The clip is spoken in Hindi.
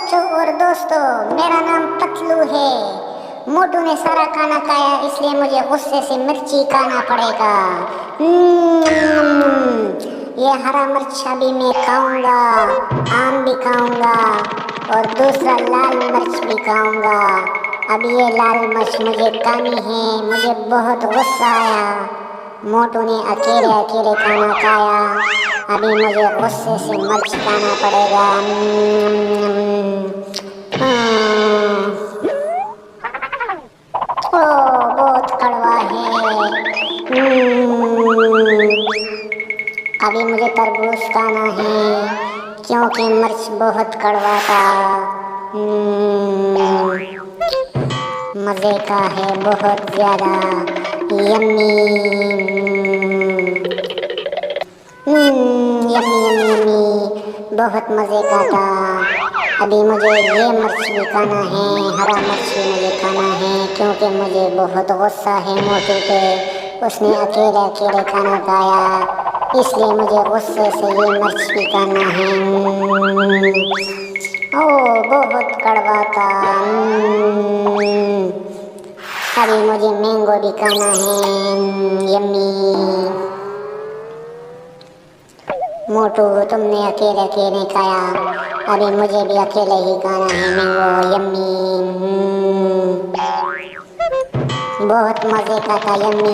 बच्चों और दोस्तों, मेरा नाम पतलू है। मोटू ने सारा खाना खाया, इसलिए मुझे गुस्से से मिर्ची खाना पड़ेगा। ये हरा मिर्च अभी मैं खाऊंगा, आम भी खाऊंगा और दूसरा लाल मिर्च भी खाऊंगा। अब ये लाल मिर्च मुझे खानी है। मुझे बहुत गुस्सा आया, मोटू ने अकेले अकेले खाना खाया। अभी मुझे गुस्से से मिर्च खाना पड़ेगा। ओ, बहुत कड़वा है। अभी मुझे तरबूज खाना है, क्योंकि मिर्च बहुत कड़वा था। मज़े का है बहुत ज़्यादा, यम्मी यम्मी यम्मी यम्मी, बहुत मज़े का था। अभी मुझे ये मिर्च भी खाना है, हरा मिर्च भी मुझे खाना है, क्योंकि मुझे बहुत गुस्सा है मोटू पे। उसने अकेले अकेले खाना खाया, इसलिए मुझे गुस्से से ये मिर्च भी खाना है। ओह, बहुत कड़वा था। अभी मुझे मैंगो भी खाना है, यम्मी। मोटू, तुमने अकेले अकेले खाया, अभी मुझे भी अकेले ही खाना है मैंगो, यम्मी। बहुत मज़े का था, यम्मी।